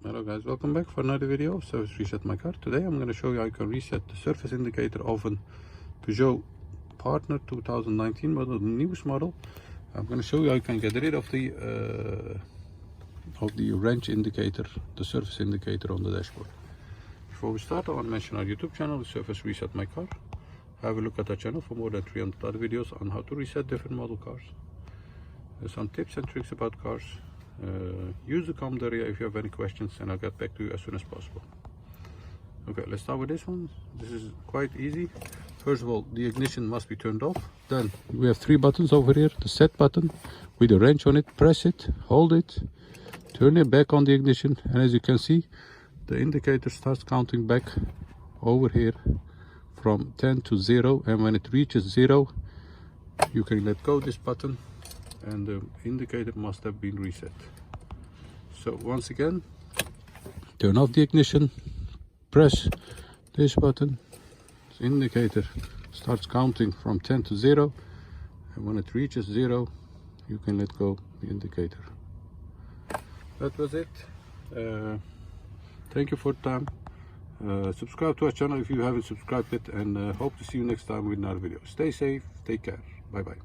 Hello guys, welcome back for another video of Service Reset My Car. Today I'm going to show you how you can reset the surface indicator of a Peugeot Partner 2019 model, the newest model. I'm going to show you how you can get rid of the wrench indicator, the surface indicator on the dashboard. Before we start, I want to mention our YouTube channel, Service Reset My Car. Have a look at our channel for more than 300 other videos on how to reset different model cars. There's some tips and tricks about cars. Use the comment area if you have any questions, and I'll get back to you as soon as possible. Okay, let's start with this one. This is quite easy. First of all, the ignition must be turned off. Then we have three buttons over here. The set button with a wrench on it. Press it, hold it, turn it back on the ignition, and as you can see, the indicator starts counting back over here from 10 to 0, and when it reaches 0 you can let go of this button and the indicator must have been reset. So once again, turn off the ignition, press this button, the indicator starts counting from 10 to 0, and when it reaches 0 you can let go the indicator. That was it. Thank you for the time. Subscribe to our channel if you haven't subscribed yet, and hope to see you next time with another video. Stay safe, take care, bye bye.